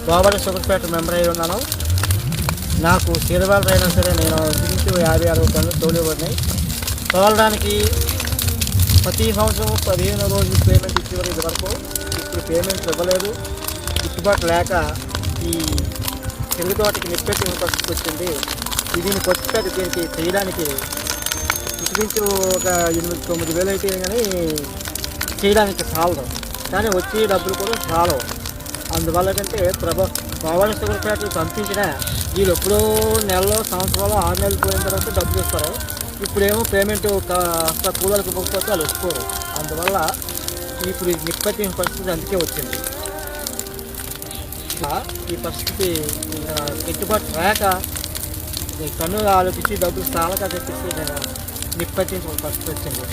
Govada షుగర్పేట member అయి ఉన్నాను. నాకు సీరవాళ్ళు అయినా సరే నేను ఇంచుమించు 50-60 టన్నులు తోలివ్వబడినాయి. తోలడానికి ప్రతి సంవత్సరం 15 రోజులు పేమెంట్ ఇచ్చేవారు ఇదివరకు. ఇప్పుడు పేమెంట్ ఇవ్వలేదు. గిట్టుబాటు లేక ఈ చెరుకు తోటకి నిప్పెట్టి పరిస్థితి వచ్చింది. దీన్ని కొత్తగా దీనికి చేయడానికి ఇంచుమించు ఒక 8-9 వేలు అయితే కానీ చేయడానికి చాలదు. కానీ వచ్చే డబ్బులు కూడా చాలవు. అందువల్ల కంటే గోవాడ షుగర్పేటలు పంపించిన వీళ్ళు ఎప్పుడో నెలలో సంవత్సరాలు 6 నెలలు పోయిన తర్వాత డబ్బులు ఇస్తారు. ఇప్పుడేమో పేమెంట్ కాస్త కూలర్కి పోకపోతే వాళ్ళు ఒప్పుకోరు. అందువల్ల ఇప్పుడు నిష్పత్తి పరిస్థితి అందుకే వచ్చింది. ఈ పరిస్థితి గిట్టుబాటు రాక కన్ను ఆలోచించి డబ్బులు చాలక తెప్పిస్తే నిష్పత్తి పరిస్థితి వచ్చింది.